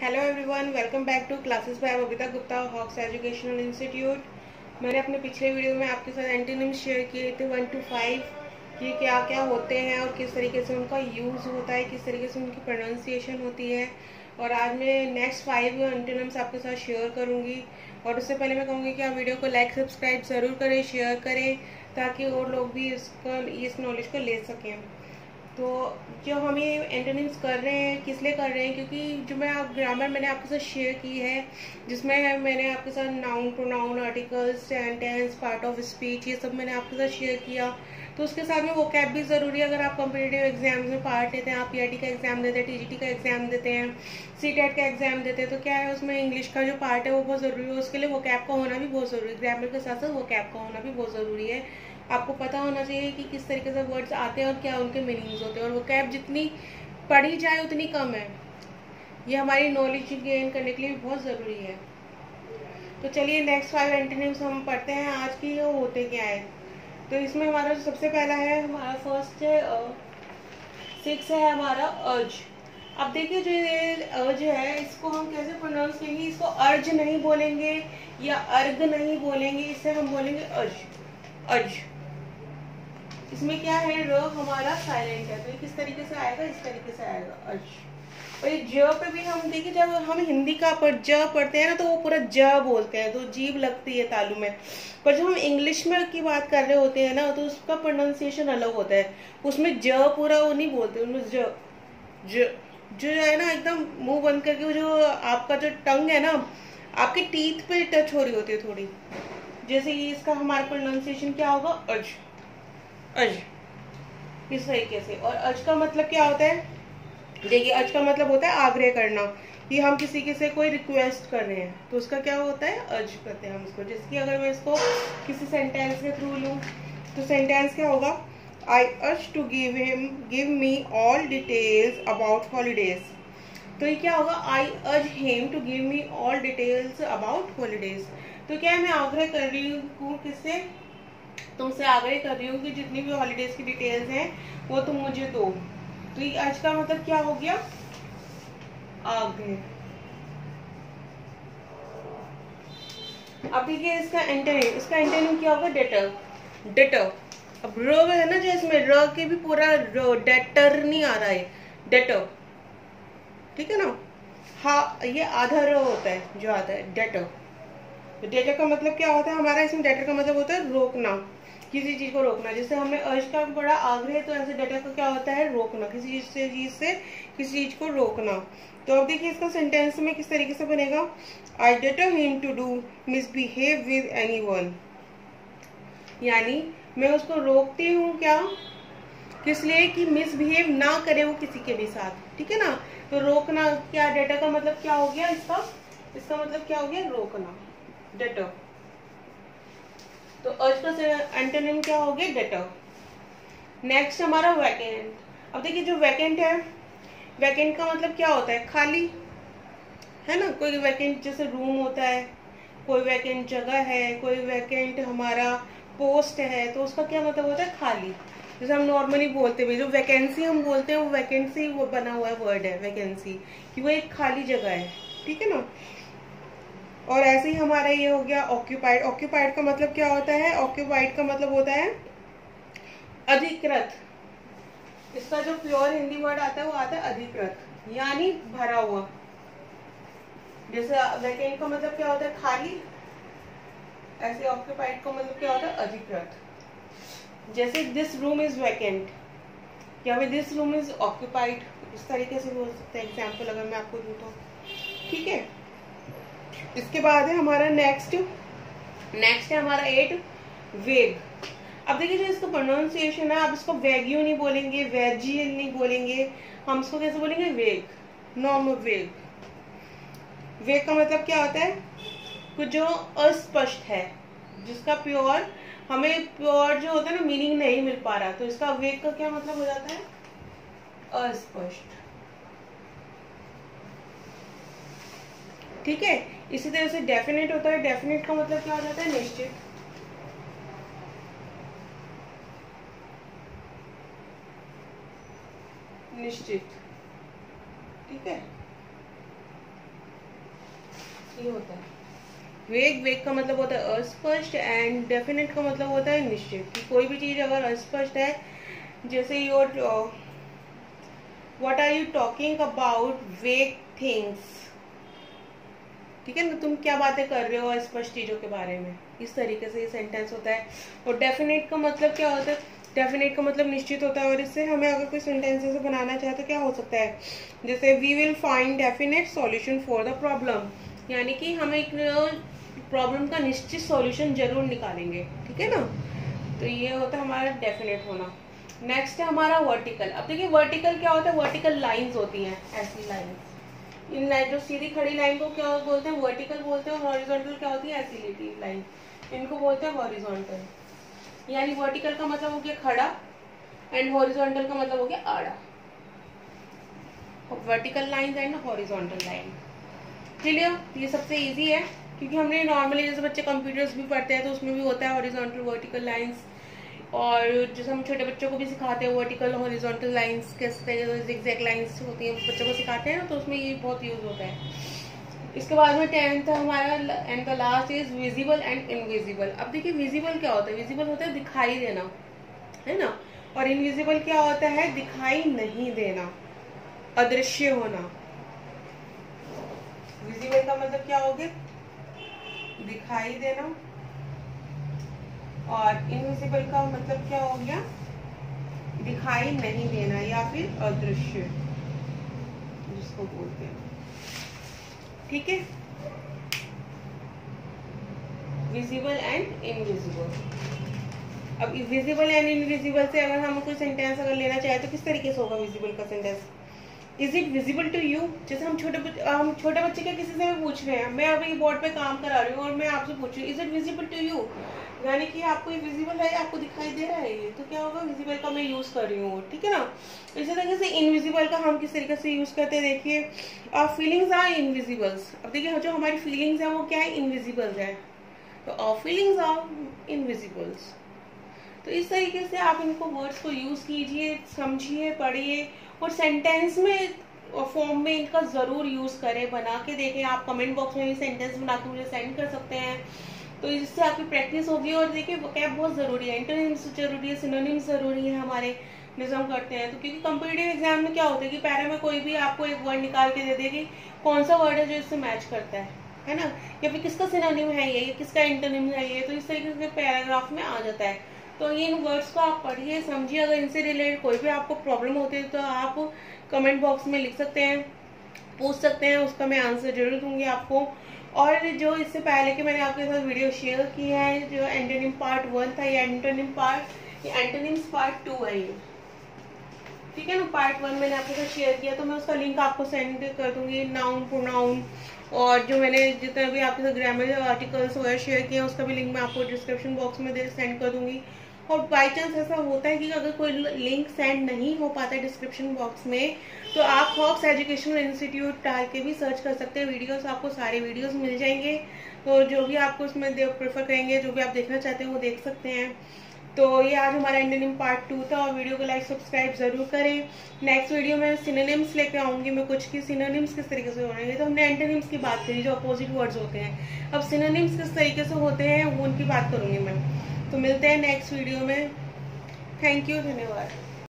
Hello everyone, welcome back to classes by Babita Gupta, Hawks Educational Institute. मैंने अपने पिछले video में आपके साथ एंटोनिम्स शेयर किए थे 1 to 5 कि क्या क्या होते हैं और किस तरीके से उनका यूज़ होता है, किस तरीके से उनकी प्रोनाउंसिएशन होती है। और आज मैं नेक्स्ट 5 एंटोनिम्स आपके साथ शेयर करूँगी। और उससे पहले मैं कहूँगी कि आप वीडियो को लाइक सब्सक्राइब ज़रूर करें, शेयर करें, ताकि और लोग भी इस नॉलेज को ले सकें। तो जो हम ये एंटोनिम्स कर रहे हैं किस लिए कर रहे हैं, क्योंकि जो ग्रामर मैंने आपके साथ शेयर की है, जिसमें मैंने आपके साथ noun, pronoun, articles, sentence, part of speech, ये सब मैंने आपके साथ शेयर किया। तो उसके साथ में वोकैब भी ज़रूरी है। अगर आप कॉम्पिटिटिव एग्जाम्स में पार्ट लेते हैं, आप पीआरटी का एग्जाम देते हैं, टीजीटी का एग्जाम देते हैं, सीटेट का एग्जाम देते हैं, तो क्या है उसमें इंग्लिश का जो पार्ट है वो बहुत ज़रूरी है। उसके लिए वोकैब का होना भी बहुत ज़रूरी है। ग्रामर के साथ साथ वोकैब का होना भी बहुत ज़रूरी है। आपको पता होना चाहिए कि किस तरीके से वर्ड्स आते हैं और क्या उनके मीनिंग्स होते हैं। और वोकैब जितनी पढ़ी जाए उतनी कम है। ये हमारी नॉलेज गेन करने के लिए बहुत ज़रूरी है। तो चलिए नेक्स्ट 5 एंटोनिम्स हम पढ़ते हैं आज की, वो होते क्या है। तो इसमें हमारा जो सबसे पहला है, हमारा फर्स्ट है 6 है हमारा अर्ज। अब देखिए जो ये अर्ज है, इसको हम कैसे प्रोनाउंस करेंगे। इसको अर्ज नहीं बोलेंगे या अर्ग नहीं बोलेंगे, इसे हम बोलेंगे अर्ज। अर्ज इसमें क्या है, र हमारा साइलेंट है, तो ये किस तरीके से आएगा, इस तरीके से आएगा अर्ज। और ये ज पे भी हम देखिए, जब हम हिंदी का ज पढ़ते हैं ना, तो वो पूरा ज बोलते हैं, तो जीभ लगती है तालू में। पर जब हम इंग्लिश में की बात कर रहे होते हैं ना, तो उसका प्रोनाउंसिएशन अलग होता है। उसमें ज पूरा वो नहीं बोलते, उसमें ज ज जो है ना, एकदम मुंह बंद करके, जो आपका जो टंग है ना, आपके टीथ पे टच हो रही होती है थोड़ी। जैसे ये इसका हमारा प्रोनाउंसिएशन क्या होगा, अर्ज। अज इस तरीके से। और अज का मतलब क्या होता है, देखिए अज का मतलब होता है आग्रह करना, कि हम किसी के से कोई रिक्वेस्ट कर रहे हैं, तो उसका क्या होता है, अज करते हैं हम इसको। जैसे कि अगर मैं इसको किसी सेंटेंस के थ्रू लूँ, तो सेंटेंस क्या होगा, I urge to give me all details about holidays. तो ये क्या होगा, I urge him to give me all details about holidays. तो क्या है, मैं आग्रह कर रही हूँ किससे, तुमसे आग्रह कर रही हूँ कि जितनी भी हॉलीडेज की डिटेल्स हैं वो तुम मुझे दो। तो ये आज का मतलब क्या हो गया, आग्रह। अब देखिए इसका एंटोनिम क्या होगा, डेटर। डेटर। अब र है ना, जो इसमें र के भी पूरा डेटर नहीं आ रहा है, डेटर, ठीक है ना। हाँ, ये आधा र होता है जो आता है, डेटर। तो डेटर का मतलब क्या होता है हमारा, इसमें डेटर का मतलब होता है रोकना, किसी चीज को रोकना। जैसे हमने अर्ज का बड़ा आग्रह, तो ऐसे डेटर का क्या होता है, रोकना, किसी चीज से किसी चीज को रोकना। तो अब देखिए इसका सेंटेंस में किस तरीके से बनेगा, I deter him to do misbehave with anyone. यानी मैं उसको रोकती हूँ क्या, किस लिए, कि मिसबिहेव ना करे वो किसी के भी साथ, ठीक है ना। तो रोकना क्या, डेटर का मतलब क्या हो गया, इसका मतलब क्या हो गया, रोकना, डेटर। तो अर्ज का एंटोनिम क्या हो गया, डेटर। नेक्स्ट हमारा वैकेंट। अब देखिए जो वैकेंट है, वैकेंट का मतलब क्या होता है, खाली, है ना। कोई वैकेंट जैसे रूम होता है, कोई वैकेंट जगह है, कोई वैकेंट हमारा पोस्ट है, तो उसका क्या मतलब होता है, खाली। जैसे हम नॉर्मली बोलते हुए जो वैकेंसी हम बोलते हैं, वो वैकेंसी वो बना हुआ है वर्ड है वैकेंसी, कि वो एक खाली जगह है, ठीक है ना। और ऐसे ही हमारा ये हो गया ऑक्यूपाइड। ऑक्यूपाइड का मतलब क्या होता है, ऑक्यूपाइड का मतलब होता है अधिकृत। इसका जो प्योर हिंदी वर्ड आता है वो आता है अधिकृत, यानी भरा हुआ। जैसे वैकेंट का मतलब क्या होता है, खाली, ऐसे ऑक्यूपाइड का मतलब क्या होता है, अधिकृत। जैसे दिस रूम इज वैकेंट, या फिर दिस रूम इज ऑक्यूपाइड, इस तरीके से बोल सकते हैं एग्जाम्पल अगर मैं आपको दूं तो, ठीक है। इसके बाद है हमारा नेक्स्ट है हमारा 8 वेग। अब देखिए जो इसका प्रोनाउंसिएशन है, आप इसको वेग्यू नहीं बोलेंगे, वेजियल नहीं बोलेंगे, हम इसको कैसे बोलेंगे, वेग, नॉर्मल वेग। वेग का मतलब क्या होता है, कुछ जो अस्पष्ट है, जिसका प्योर हमें प्योर जो होता है ना मीनिंग नहीं मिल पा रहा, तो इसका वेग का क्या मतलब हो जाता है, अस्पष्ट, ठीक है। इसी तरह से डेफिनेट होता है, डेफिनेट का मतलब क्या हो जाता है, निश्चित। निश्चित, ठीक है। ये होता है वेग का मतलब होता है अस्पष्ट, एंड डेफिनेट का मतलब होता है निश्चित। कि कोई भी चीज अगर अस्पष्ट है, जैसे your what are you talking about vague things, ठीक है ना, तुम क्या बातें कर रहे हो अस्पष्ट चीजों के बारे में, इस तरीके से ये सेंटेंस होता है। और डेफिनेट का मतलब क्या होता है, डेफिनेट का मतलब निश्चित होता है। और इससे हमें अगर कोई सेंटेंसेस बनाना चाहे तो क्या हो सकता है, जैसे we will find definite solution for the problem, यानी कि हम एक प्रॉब्लम का निश्चित सॉल्यूशन जरूर निकालेंगे, ठीक है ना। तो ये होता है हमारा डेफिनेट होना। नेक्स्ट है हमारा वर्टिकल। अब देखिए वर्टिकल क्या होता है, वर्टिकल लाइंस होती हैं, ऐसी लाइंस। इन लाइन जो सीधी खड़ी लाइन को क्या बोलते हैं, वर्टिकल बोलते हैं। और हॉरिजॉन्टल क्या होती है, ऐसी लिटी लाइन, इनको बोलते हैं हॉरिजॉन्टल। यानी वर्टिकल का मतलब हो गया खड़ा एंड हॉरिजॉन्टल का मतलब हो गया आड़ा। Vertical line and horizontal line, clear. ये सबसे इजी है, क्योंकि हमने नॉर्मली जैसे बच्चे कंप्यूटर्स भी पढ़ते हैं तो उसमें भी होता है हॉरिजॉन्टल वर्टिकल लाइंस। और जैसे हम छोटे बच्चों को भी सिखाते हैं वर्टिकल हॉरिजॉन्टल लाइंस कैसे जिगजैग लाइंस होती हैं, बच्चों को सिखाते हैं ना, तो उसमें ये बहुत यूज होता है। इसके बाद में 10th हमारा and the last is visible and invisible. अब देखिए विजिबल क्या होता है, विजिबल होता है दिखाई देना, है ना। और इनविजिबल क्या होता है, दिखाई नहीं देना, अदृश्य होना। विजिबल का मतलब क्या हो गया, दिखाई देना, और इनविजिबल का मतलब क्या हो गया, दिखाई नहीं देना या फिर अदृश्य जिसको बोलते हैं, ठीक है। Visible and invisible. अब विजिबल एंड इनविजिबल से अगर हम कोई सेंटेंस अगर लेना चाहे तो किस तरीके से होगा विजिबल का sentence, is it visible to you. जैसे हम छोटे बच्चे के किसी से भी पूछ रहे हैं, मैं अभी बोर्ड पे काम करा रही हूँ और मैं आपसे पूछ रही हूँ is it visible to you, यानी कि आपको ये विजिबल है, आपको दिखाई दे रहा है ये, तो क्या होगा, विजिबल का मैं यूज कर रही हूँ, ठीक है ना। इसी तरीके से इनविजिबल का हम किस तरीके से यूज करते हैं, देखिए फीलिंग्स आर इनविजिबल्स। अब देखिए जो हमारी फीलिंग्स है वो क्या है, इनविजिबल्स है, तो फीलिंग्स आर इनविजिबल्स। तो इस तरीके से आप इनको वर्ड्स को यूज कीजिए, समझिए, पढ़िए और सेंटेंस में फॉर्म में इनका जरूर यूज करें, बना के देखें। आप कमेंट बॉक्स में भी सेंटेंस बना के मुझे सेंड कर सकते हैं, तो इससे आपकी प्रैक्टिस होगी। और देखिए वोकैब बहुत जरूरी है, एंटोनिम्स जरूरी है, सिनोनिम्स जरूरी है हमारे जैसे हम करते हैं। तो क्योंकि कॉम्पिटिटिव एग्जाम में क्या होता है कि पैरा में कोई भी आपको एक वर्ड निकाल के दे देगी, कौन सा वर्ड है जो इससे मैच करता है ना, या फिर किसका सिनोनिम है ये, किसका एंटोनिम है ये, तो इस तरीके से पैराग्राफ में आ जाता है। तो इन वर्ड्स को आप पढ़िए, समझिए। अगर इनसे रिलेटेड कोई भी आपको प्रॉब्लम होती है तो आप कमेंट बॉक्स में लिख सकते हैं, पूछ सकते हैं, उसका मैं आंसर जरूर दूंगी आपको। और जो इससे पहले कि मैंने आपके साथ वीडियो शेयर की है, जो एंटोनिम पार्ट 1 था, ये एंटोनिम्स पार्ट 2 है ये, ठीक है ना। पार्ट 1 मैंने आपके साथ शेयर किया, तो मैं उसका लिंक आपको सेंड कर दूंगी। नाउन, प्रोनाउन, और जो मैंने जितना भी आपके साथ ग्रामर आर्टिकल्स वगैरह शेयर किए हैं उसका भी लिंक मैं आपको डिस्क्रिप्शन बॉक्स में सेंड कर दूंगी। और बाई चांस ऐसा होता है कि अगर कोई लिंक सेंड नहीं हो पाता है डिस्क्रिप्शन बॉक्स में, तो आप हॉक्स एजुकेशनल इंस्टीट्यूट डाल के भी सर्च कर सकते हैं वीडियोस, आपको सारे वीडियोस मिल जाएंगे। तो जो भी आपको उसमें प्रेफर करेंगे, जो भी आप देखना चाहते हैं वो देख सकते हैं। तो ये आज हमारा एंटोनिम पार्ट 2 था, और वीडियो को लाइक सब्सक्राइब जरूर करें। नेक्स्ट वीडियो में सिनोनिम्स लेके आऊंगी मैं कुछ की, सिनोनिम्स किस तरीके से होंगे। तो हमने एंटोनिम्स की बात करी जो अपोजिट वर्ड्स होते हैं, अब सिनोनिम्स किस तरीके से होते हैं वो उनकी बात करूंगी मैं। तो मिलते हैं नेक्स्ट वीडियो में। थैंक यू, धन्यवाद।